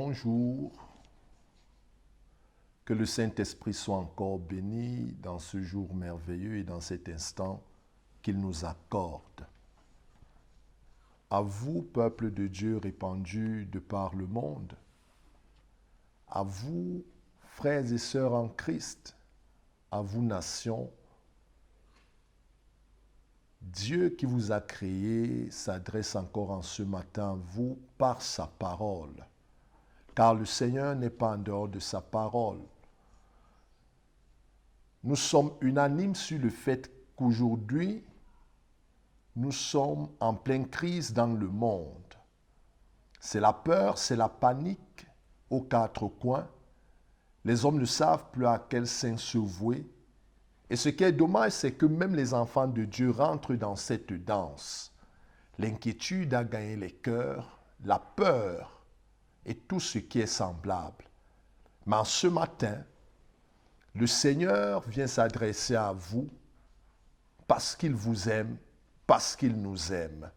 bonjour. Que le Saint-Esprit soit encore béni dans ce jour merveilleux et dans cet instant qu'il nous accorde. À vous, peuple de Dieu répandu de par le monde, à vous, frères et sœurs en Christ, à vous, nations, Dieu qui vous a créé s'adresse encore en ce matin à vous par sa parole. Car le Seigneur n'est pas en dehors de sa parole. Nous sommes unanimes sur le fait qu'aujourd'hui, nous sommes en pleine crise dans le monde. C'est la peur, c'est la panique aux quatre coins. Les hommes ne savent plus à quel saint se vouer. Et ce qui est dommage, c'est que même les enfants de Dieu rentrent dans cette danse. L'inquiétude a gagné les cœurs, la peur et tout ce qui est semblable. Mais en ce matin, le Seigneur vient s'adresser à vous parce qu'il vous aime, parce qu'il nous aime.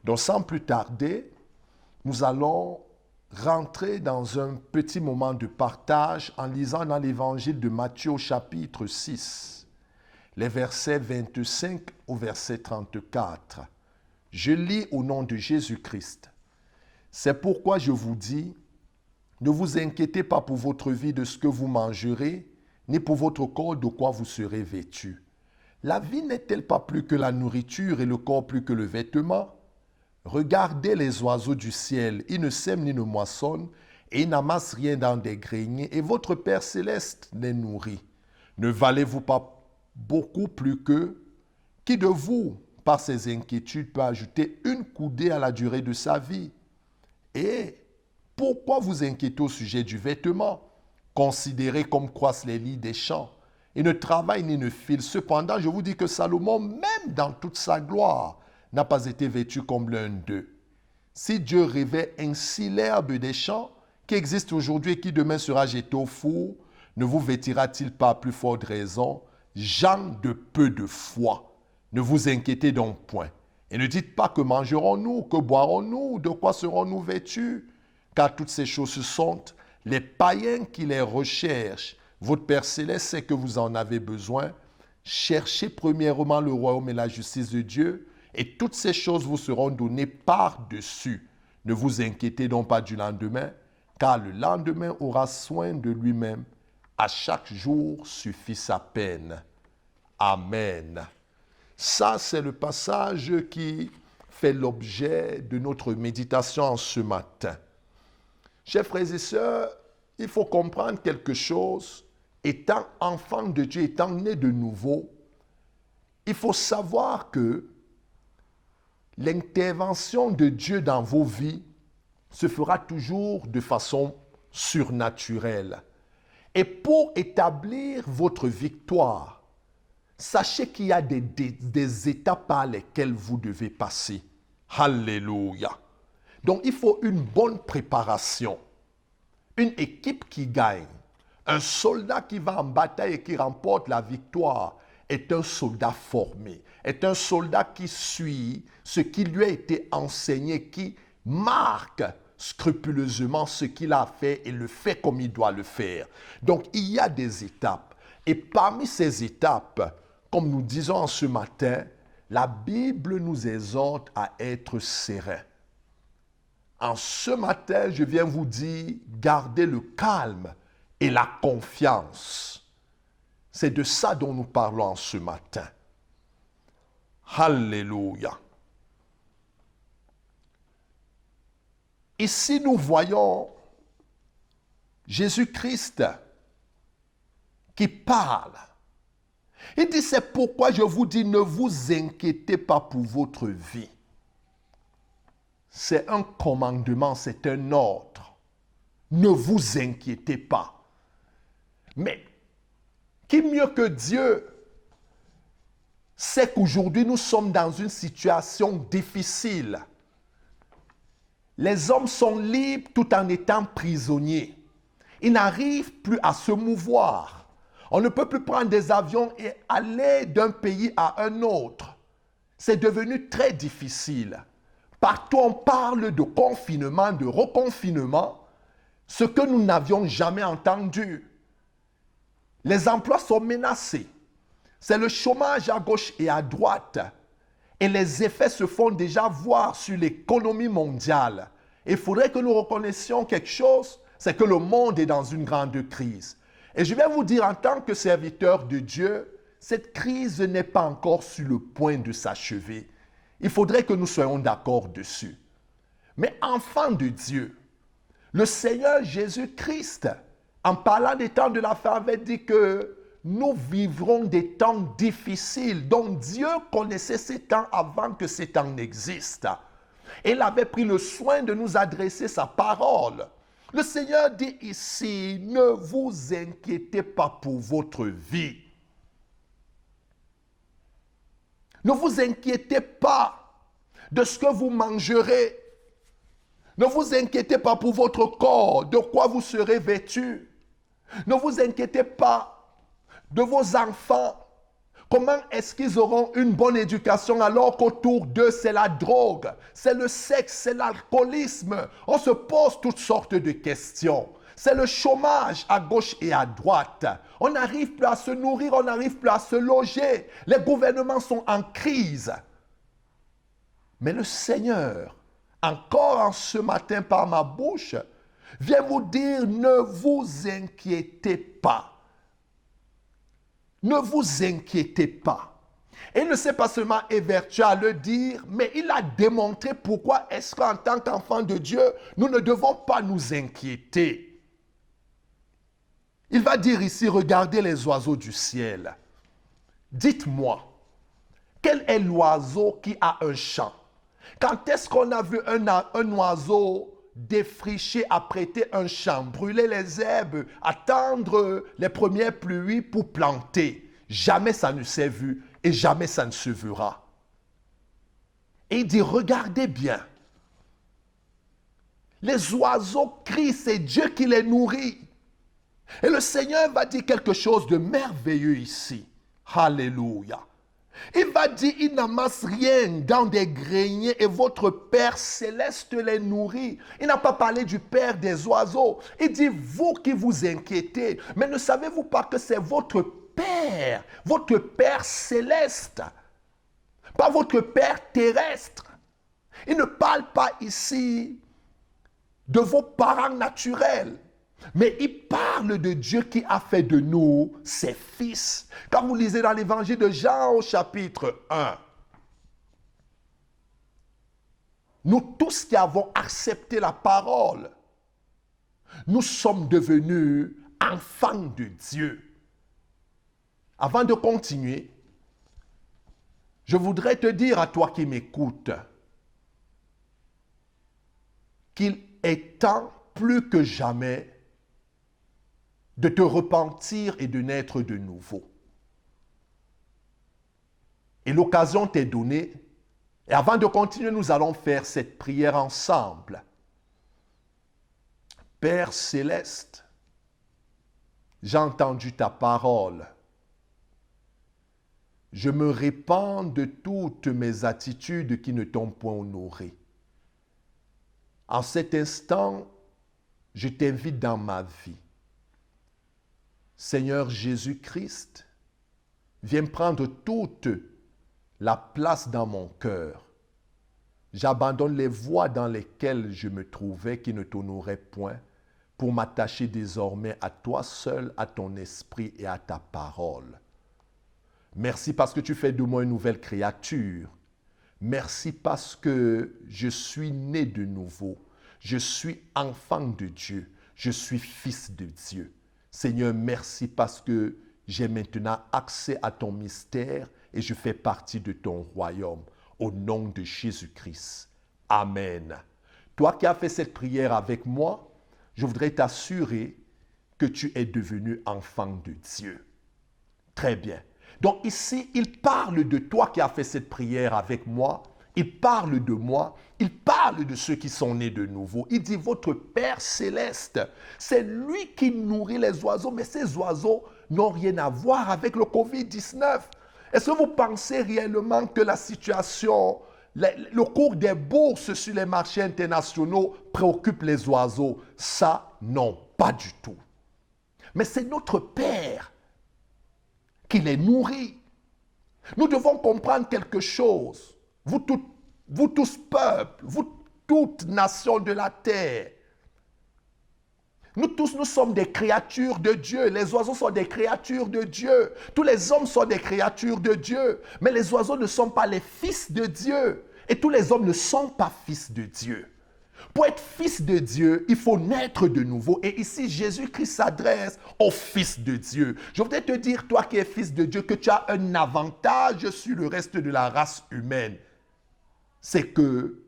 Donc sans plus tarder, nous allons rentrer dans un petit moment de partage en lisant dans l'évangile de Matthieu au chapitre 6, les versets 25 au verset 34. Je lis au nom de Jésus-Christ. C'est pourquoi je vous dis, ne vous inquiétez pas pour votre vie de ce que vous mangerez, ni pour votre corps de quoi vous serez vêtus. La vie n'est-elle pas plus que la nourriture et le corps plus que le vêtement? Regardez les oiseaux du ciel, ils ne sèment ni ne moissonnent, et ils n'amassent rien dans des greniers, et votre Père céleste les nourrit. Ne valez-vous pas beaucoup plus qu'eux? Qui de vous, par ses inquiétudes, peut ajouter une coudée à la durée de sa vie? Et pourquoi vous inquiétez au sujet du vêtement? Considérez comme croissent les lys des champs. Ils ne travaillent ni ne filent. Cependant, je vous dis que Salomon, même dans toute sa gloire, n'a pas été vêtu comme l'un d'eux. Si Dieu revêt ainsi l'herbe des champs, qui existe aujourd'hui et qui demain sera jetée au four, ne vous vêtira-t-il pas à plus forte raison, gens de peu de foi? Ne vous inquiétez donc point. Et ne dites pas que mangerons-nous, que boirons-nous, de quoi serons-nous vêtus? Car toutes ces choses sont les païens qui les recherchent. Votre Père céleste sait que vous en avez besoin. Cherchez premièrement le royaume et la justice de Dieu, et toutes ces choses vous seront données par-dessus. Ne vous inquiétez donc pas du lendemain, car le lendemain aura soin de lui-même. À chaque jour suffit sa peine. Amen. Ça, c'est le passage qui fait l'objet de notre méditation en ce matin. Chers frères et sœurs, il faut comprendre quelque chose. Étant enfant de Dieu, étant né de nouveau, il faut savoir que l'intervention de Dieu dans vos vies se fera toujours de façon surnaturelle. Et pour établir votre victoire, sachez qu'il y a des étapes par lesquelles vous devez passer. Alléluia. Donc il faut une bonne préparation. Une équipe qui gagne, un soldat qui va en bataille et qui remporte la victoire est un soldat formé, est un soldat qui suit ce qui lui a été enseigné, qui marque scrupuleusement ce qu'il a fait et le fait comme il doit le faire. Donc il y a des étapes. Et parmi ces étapes, comme nous disons en ce matin, la Bible nous exhorte à être serein. En ce matin, je viens vous dire, gardez le calme et la confiance. C'est de ça dont nous parlons en ce matin. Alléluia. Ici, nous voyons Jésus-Christ qui parle. Il dit, c'est pourquoi je vous dis, ne vous inquiétez pas pour votre vie. C'est un commandement, c'est un ordre. Ne vous inquiétez pas. Mais, qui mieux que Dieu sait qu'aujourd'hui nous sommes dans une situation difficile. Les hommes sont libres tout en étant prisonniers. Ils n'arrivent plus à se mouvoir. On ne peut plus prendre des avions et aller d'un pays à un autre. C'est devenu très difficile. Partout on parle de confinement, de reconfinement. ce que nous n'avions jamais entendu. Les emplois sont menacés. C'est le chômage à gauche et à droite. Et les effets se font déjà voir sur l'économie mondiale. Il faudrait que nous reconnaissions quelque chose, c'est que le monde est dans une grande crise. Et je vais vous dire en tant que serviteur de Dieu, cette crise n'est pas encore sur le point de s'achever. Il faudrait que nous soyons d'accord dessus. Mais enfants de Dieu, le Seigneur Jésus-Christ, en parlant des temps de la fin, avait dit que nous vivrons des temps difficiles. Donc Dieu connaissait ces temps avant que ces temps n'existent. Et il avait pris le soin de nous adresser sa parole. Le Seigneur dit ici, ne vous inquiétez pas pour votre vie. Ne vous inquiétez pas de ce que vous mangerez. Ne vous inquiétez pas pour votre corps, de quoi vous serez vêtus. Ne vous inquiétez pas de vos enfants. Comment est-ce qu'ils auront une bonne éducation alors qu'autour d'eux, c'est la drogue, c'est le sexe, c'est l'alcoolisme. On se pose toutes sortes de questions. C'est le chômage à gauche et à droite. On n'arrive plus à se nourrir, on n'arrive plus à se loger. Les gouvernements sont en crise. Mais le Seigneur, encore en ce matin par ma bouche, vient vous dire, ne vous inquiétez pas. Ne vous inquiétez pas. Et il ne s'est pas seulement évertué à le dire, mais il a démontré pourquoi est-ce qu'en tant qu'enfants de Dieu, nous ne devons pas nous inquiéter. Il va dire ici, regardez les oiseaux du ciel. Dites-moi, quel est l'oiseau qui a un champ? Quand est-ce qu'on a vu un oiseau défricher, apprêter un champ, brûler les herbes, attendre les premières pluies pour planter? Jamais ça ne s'est vu et jamais ça ne se verra. Et il dit, regardez bien. Les oiseaux crient, c'est Dieu qui les nourrit. Et le Seigneur va dire quelque chose de merveilleux ici. Alléluia. Il va dire, ils n'amassent rien dans des greniers et votre Père céleste les nourrit. Il n'a pas parlé du Père des oiseaux. Il dit, vous qui vous inquiétez, mais ne savez-vous pas que c'est votre Père céleste, pas votre Père terrestre. Il ne parle pas ici de vos parents naturels. Mais il parle de Dieu qui a fait de nous ses fils. Quand vous lisez dans l'évangile de Jean au chapitre 1, nous tous qui avons accepté la parole, nous sommes devenus enfants de Dieu. Avant de continuer, je voudrais te dire à toi qui m'écoutes qu'il est temps plus que jamais de te repentir et de naître de nouveau. Et l'occasion t'est donnée. Et avant de continuer, nous allons faire cette prière ensemble. Père céleste, j'ai entendu ta parole. Je me répands de toutes mes attitudes qui ne t'ont point honoré. En cet instant, je t'invite dans ma vie. Seigneur Jésus-Christ, viens prendre toute la place dans mon cœur. J'abandonne les voies dans lesquelles je me trouvais qui ne t'honoraient point pour m'attacher désormais à toi seul, à ton esprit et à ta parole. Merci parce que tu fais de moi une nouvelle créature. Merci parce que je suis né de nouveau. Je suis enfant de Dieu. Je suis fils de Dieu. Seigneur, merci parce que j'ai maintenant accès à ton mystère et je fais partie de ton royaume. Au nom de Jésus-Christ. Amen. Toi qui as fait cette prière avec moi, je voudrais t'assurer que tu es devenu enfant de Dieu. Très bien. Donc ici, il parle de toi qui as fait cette prière avec moi. Il parle de moi. Il parle de ceux qui sont nés de nouveau. Il dit, votre Père céleste, c'est lui qui nourrit les oiseaux. Mais ces oiseaux n'ont rien à voir avec le COVID-19. Est-ce que vous pensez réellement que la situation le cours des bourses sur les marchés internationaux préoccupe les oiseaux. Ça, non, pas du tout. Mais c'est notre Père qui les nourrit. Nous devons comprendre quelque chose. Vous tous peuples, vous toutes nations de la terre. Nous tous, nous sommes des créatures de Dieu. Les oiseaux sont des créatures de Dieu. Tous les hommes sont des créatures de Dieu. Mais les oiseaux ne sont pas les fils de Dieu. Et tous les hommes ne sont pas fils de Dieu. Pour être fils de Dieu, il faut naître de nouveau. Et ici, Jésus-Christ s'adresse au fils de Dieu. Je voudrais te dire, toi qui es fils de Dieu, que tu as un avantage sur le reste de la race humaine. C'est que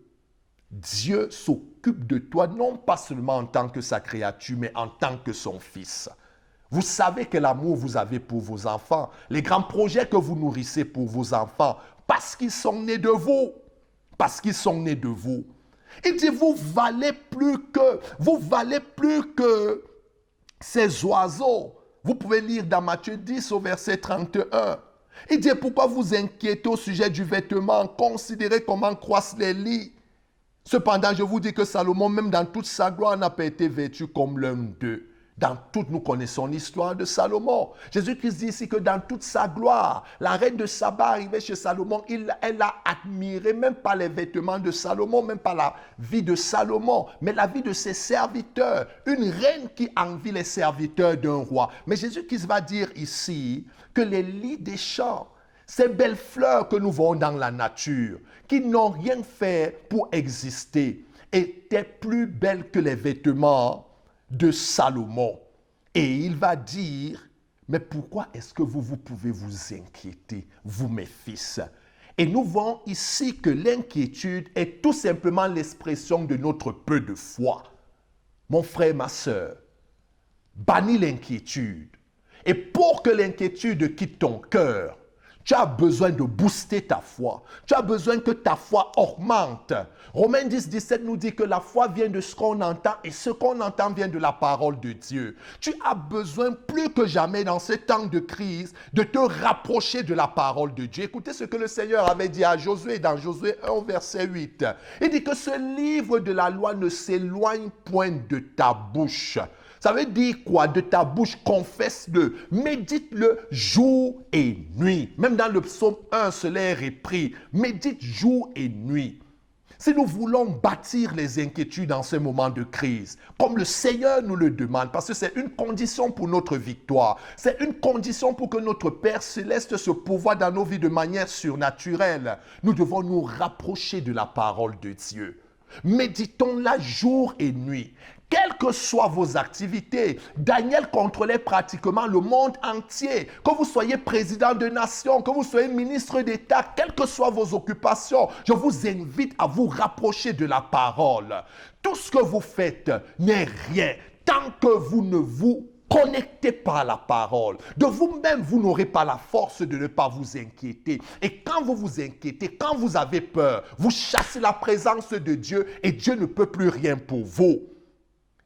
Dieu s'occupe de toi, non pas seulement en tant que sa créature, mais en tant que son fils. Vous savez quel amour vous avez pour vos enfants, les grands projets que vous nourrissez pour vos enfants, parce qu'ils sont nés de vous. Parce qu'ils sont nés de vous. Il dit, vous valez plus que ces oiseaux. Vous pouvez lire dans Matthieu 10 au verset 31. Il dit, pourquoi vous inquiétez au sujet du vêtement? Considérez comment croissent les lits. Cependant, je vous dis que Salomon, même dans toute sa gloire, n'a pas été vêtu comme l'un d'eux. Dans toute, nous connaissons l'histoire de Salomon. Jésus-Christ dit ici que dans toute sa gloire, la reine de Saba arrivait chez Salomon, elle a admiré même pas les vêtements de Salomon, même pas la vie de Salomon, mais la vie de ses serviteurs. Une reine qui envie les serviteurs d'un roi. Mais Jésus-Christ va dire ici que les lits des champs, ces belles fleurs que nous voyons dans la nature, qui n'ont rien fait pour exister, étaient plus belles que les vêtements de Salomon. Et il va dire, mais pourquoi est-ce que vous pouvez vous inquiéter, vous mes fils? Et nous voyons ici que l'inquiétude est tout simplement l'expression de notre peu de foi. Mon frère, ma soeur, bannis l'inquiétude. Et pour que l'inquiétude quitte ton cœur, tu as besoin de booster ta foi. Tu as besoin que ta foi augmente. Romains 10, 17 nous dit que la foi vient de ce qu'on entend et ce qu'on entend vient de la parole de Dieu. Tu as besoin plus que jamais dans ces temps de crise de te rapprocher de la parole de Dieu. Écoutez ce que le Seigneur avait dit à Josué dans Josué 1, verset 8. Il dit que ce livre de la loi ne s'éloigne point de ta bouche. Ça veut dire quoi? De ta bouche, confesse-le, médite-le jour et nuit. Même dans le psaume 1, cela est repris. Médite jour et nuit. Si nous voulons bâtir les inquiétudes dans ces moments de crise, comme le Seigneur nous le demande, parce que c'est une condition pour notre victoire, c'est une condition pour que notre Père Céleste se pourvoie dans nos vies de manière surnaturelle, nous devons nous rapprocher de la parole de Dieu. Méditons-la jour et nuit. Quelles que soient vos activités, Daniel contrôlait pratiquement le monde entier. Que vous soyez président de nation, que vous soyez ministre d'État, quelles que soient vos occupations, je vous invite à vous rapprocher de la parole. Tout ce que vous faites n'est rien tant que vous ne vous connectez pas à la parole. De vous-même, vous n'aurez pas la force de ne pas vous inquiéter. Et quand vous vous inquiétez, quand vous avez peur, vous chassez la présence de Dieu et Dieu ne peut plus rien pour vous.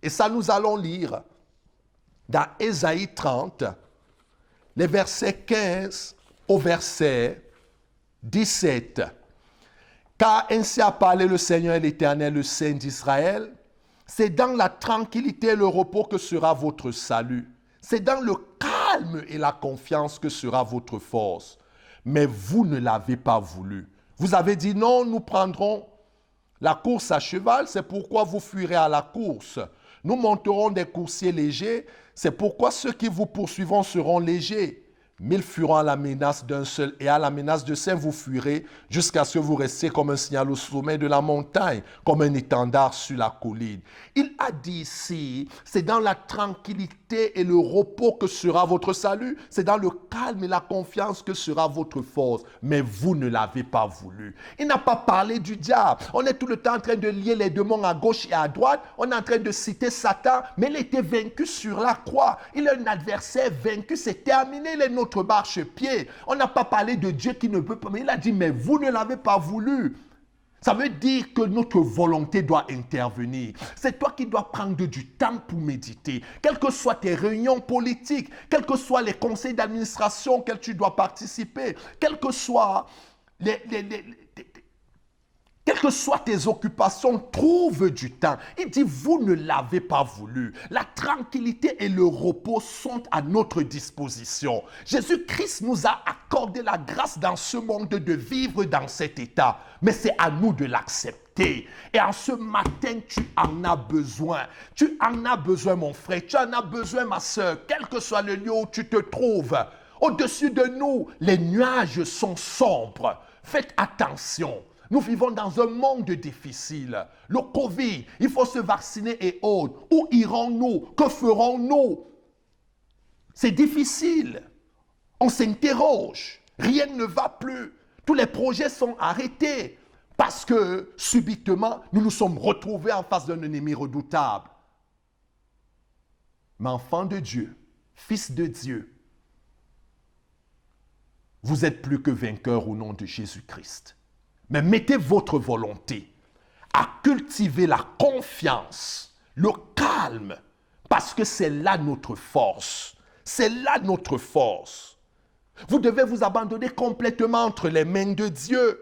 Et ça, nous allons lire dans Ésaïe 30, les versets 15 au verset 17. Car ainsi a parlé le Seigneur l'Éternel, le Saint d'Israël. C'est dans la tranquillité et le repos que sera votre salut. C'est dans le calme et la confiance que sera votre force. Mais vous ne l'avez pas voulu. Vous avez dit non, nous prendrons la course à cheval, c'est pourquoi vous fuirez à la course. Nous monterons des coursiers légers, c'est pourquoi ceux qui vous poursuivront seront légers. 1000 fuiront à la menace d'un seul, et à la menace de 5 vous fuirez, jusqu'à ce que vous restiez comme un signal au sommet de la montagne, comme un étendard sur la colline. Il a dit ici, c'est dans la tranquillité et le repos que sera votre salut, c'est dans le calme et la confiance que sera votre force, mais vous ne l'avez pas voulu. Il n'a pas parlé du diable. On est tout le temps en train de lier les démons à gauche et à droite, on est en train de citer Satan, mais il était vaincu sur la croix. Il est un adversaire vaincu, c'est terminé, il est notre marchepied. On n'a pas parlé de Dieu qui ne peut pas, mais il a dit, mais vous ne l'avez pas voulu. Ça veut dire que notre volonté doit intervenir. C'est toi qui dois prendre du temps pour méditer. Quelles que soient tes réunions politiques, quels que soient les conseils d'administration auxquels tu dois participer, quels que soient Quelles que soient tes occupations, trouve du temps. Il dit, vous ne l'avez pas voulu. La tranquillité et le repos sont à notre disposition. Jésus-Christ nous a accordé la grâce dans ce monde de vivre dans cet état. Mais c'est à nous de l'accepter. Et en ce matin, tu en as besoin. Tu en as besoin, mon frère. Tu en as besoin, ma soeur. Quel que soit le lieu où tu te trouves. Au-dessus de nous, les nuages sont sombres. Faites attention. Nous vivons dans un monde difficile. Le Covid, il faut se vacciner et autres. Où irons-nous? Que ferons-nous? C'est difficile. On s'interroge. Rien ne va plus. Tous les projets sont arrêtés. Parce que subitement, nous nous sommes retrouvés en face d'un ennemi redoutable. Mais enfant de Dieu, fils de Dieu, vous êtes plus que vainqueur au nom de Jésus-Christ. Mais mettez votre volonté à cultiver la confiance, le calme, parce que c'est là notre force. C'est là notre force. Vous devez vous abandonner complètement entre les mains de Dieu.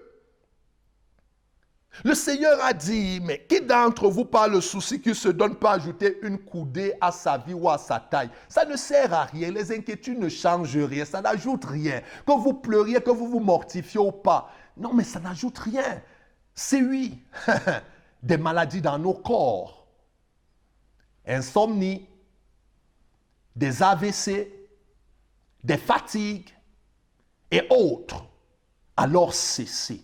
Le Seigneur a dit, mais qui d'entre vous par le souci qu'il ne se donne pas ajouter une coudée à sa vie ou à sa taille? Ça ne sert à rien, les inquiétudes ne changent rien, ça n'ajoute rien. Que vous pleuriez, que vous vous mortifiez ou pas. Non, mais ça n'ajoute rien. C'est oui, des maladies dans nos corps. Insomnie, des AVC, des fatigues et autres. Alors cessez.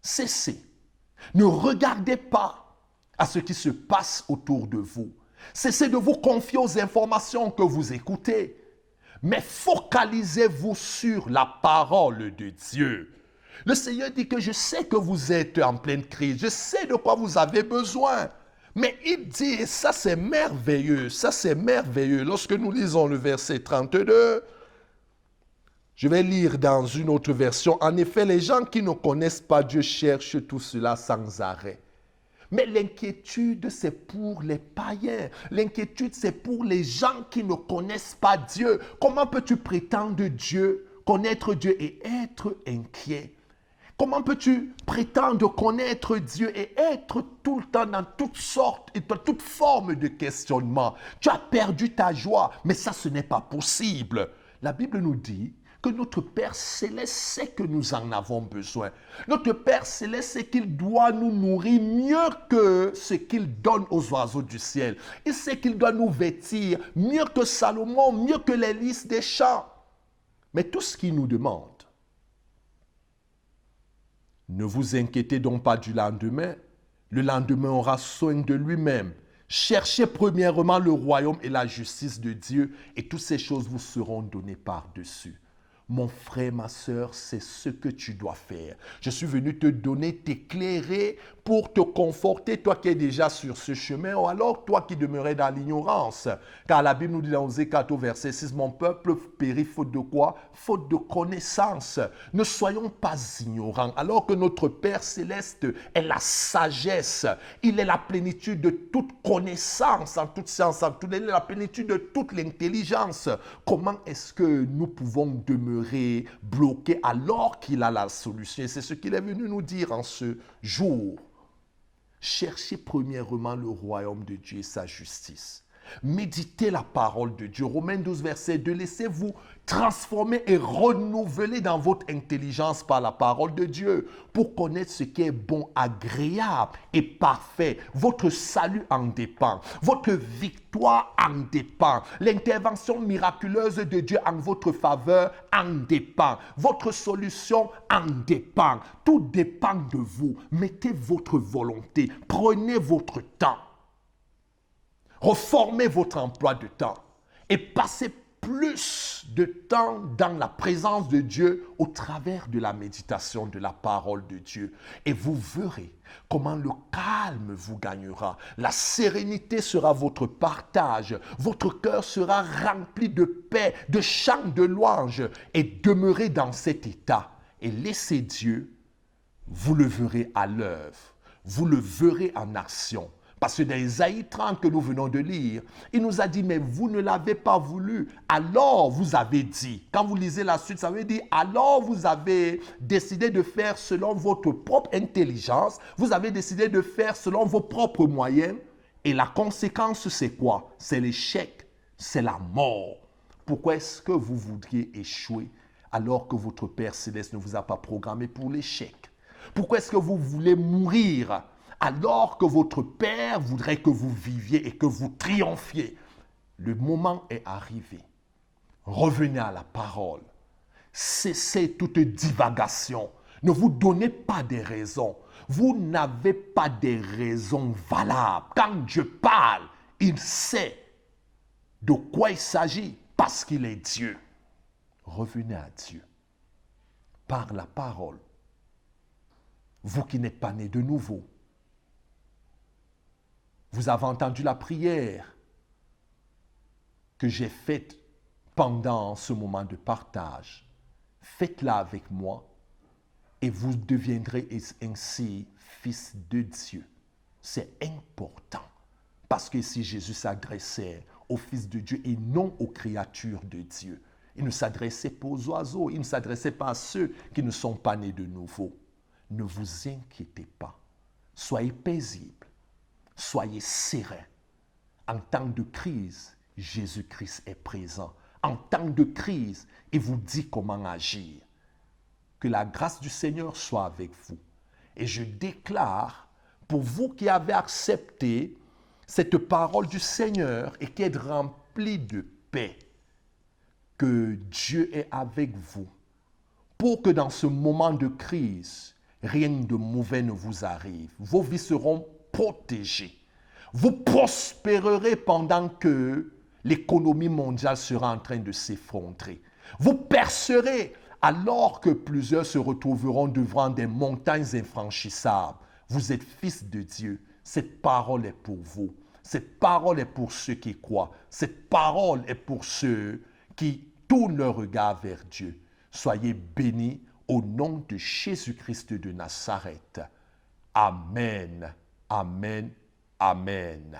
Cessez. Ne regardez pas à ce qui se passe autour de vous. Cessez de vous confier aux informations que vous écoutez. Mais focalisez-vous sur la parole de Dieu. Le Seigneur dit que je sais que vous êtes en pleine crise. Je sais de quoi vous avez besoin. Mais il dit, et ça c'est merveilleux, ça c'est merveilleux. Lorsque nous lisons le verset 32, je vais lire dans une autre version. En effet, les gens qui ne connaissent pas Dieu cherchent tout cela sans arrêt. Mais l'inquiétude, c'est pour les païens. L'inquiétude, c'est pour les gens qui ne connaissent pas Dieu. Comment peux-tu prétendre Dieu, connaître Dieu et être inquiet? Comment peux-tu prétendre connaître Dieu et être tout le temps dans toutes sortes et dans toute forme de questionnement? Tu as perdu ta joie, mais ça, ce n'est pas possible. La Bible nous dit que notre Père Céleste sait que nous en avons besoin. Notre Père Céleste sait qu'il doit nous nourrir mieux que ce qu'il donne aux oiseaux du ciel. Il sait qu'il doit nous vêtir mieux que Salomon, mieux que les lys des champs. Mais tout ce qu'il nous demande, ne vous inquiétez donc pas du lendemain. Le lendemain aura soin de lui-même. Cherchez premièrement le royaume et la justice de Dieu et toutes ces choses vous seront données par-dessus. Mon frère, ma soeur, c'est ce que tu dois faire. Je suis venu te donner, t'éclairer pour te conforter, toi qui es déjà sur ce chemin, ou alors toi qui demeurais dans l'ignorance. Car la Bible nous dit dans Osée 4 au verset 6, mon peuple périt faute de quoi? Faute de connaissance. Ne soyons pas ignorants, alors que notre Père Céleste est la sagesse. Il est la plénitude de toute connaissance, en toute science, en toute, il est la plénitude de toute l'intelligence. Comment est-ce que nous pouvons demeurer bloqué alors qu'il a la solution? Et c'est ce qu'il est venu nous dire en ce jour. Cherchez premièrement le royaume de Dieu et sa justice. Méditez la parole de Dieu. Romains 12, verset 2. Laissez-vous transformer et renouveler dans votre intelligence par la parole de Dieu pour connaître ce qui est bon, agréable et parfait. Votre salut en dépend. Votre victoire en dépend. L'intervention miraculeuse de Dieu en votre faveur en dépend. Votre solution en dépend. Tout dépend de vous. Mettez votre volonté. Prenez votre temps. Reformez votre emploi de temps et passez plus de temps dans la présence de Dieu au travers de la méditation de la parole de Dieu. Et vous verrez comment le calme vous gagnera. La sérénité sera votre partage. Votre cœur sera rempli de paix, de chants de louange. Et demeurez dans cet état. Et laissez Dieu, vous le verrez à l'œuvre. Vous le verrez en action. Parce que dans Ésaïe 30 que nous venons de lire, il nous a dit, mais vous ne l'avez pas voulu. Alors vous avez dit, quand vous lisez la suite, ça veut dire, alors vous avez décidé de faire selon votre propre intelligence, vous avez décidé de faire selon vos propres moyens. Et la conséquence, c'est quoi? C'est l'échec, c'est la mort. Pourquoi est-ce que vous voudriez échouer alors que votre Père Céleste ne vous a pas programmé pour l'échec? Pourquoi est-ce que vous voulez mourir alors que votre Père voudrait que vous viviez et que vous triomphiez? Le moment est arrivé. Revenez à la parole. Cessez toute divagation. Ne vous donnez pas des raisons. Vous n'avez pas des raisons valables. Quand Dieu parle, il sait de quoi il s'agit parce qu'il est Dieu. Revenez à Dieu par la parole. Vous qui n'êtes pas nés de nouveau, vous avez entendu la prière que j'ai faite pendant ce moment de partage. Faites-la avec moi et vous deviendrez ainsi fils de Dieu. C'est important parce que si Jésus s'adressait au Fils de Dieu et non aux créatures de Dieu, il ne s'adressait pas aux oiseaux, il ne s'adressait pas à ceux qui ne sont pas nés de nouveau. Ne vous inquiétez pas. Soyez paisibles. Soyez sereins. En temps de crise, Jésus-Christ est présent. En temps de crise, il vous dit comment agir. Que la grâce du Seigneur soit avec vous. Et je déclare, pour vous qui avez accepté cette parole du Seigneur et qui êtes remplis de paix, que Dieu est avec vous pour que dans ce moment de crise, rien de mauvais ne vous arrive. Vos vies seront protégées. Vous prospérerez pendant que l'économie mondiale sera en train de s'effondrer. Vous percerez alors que plusieurs se retrouveront devant des montagnes infranchissables. Vous êtes fils de Dieu. Cette parole est pour vous. Cette parole est pour ceux qui croient. Cette parole est pour ceux qui tournent leur regard vers Dieu. Soyez bénis au nom de Jésus-Christ de Nazareth. Amen. Amen. Amen.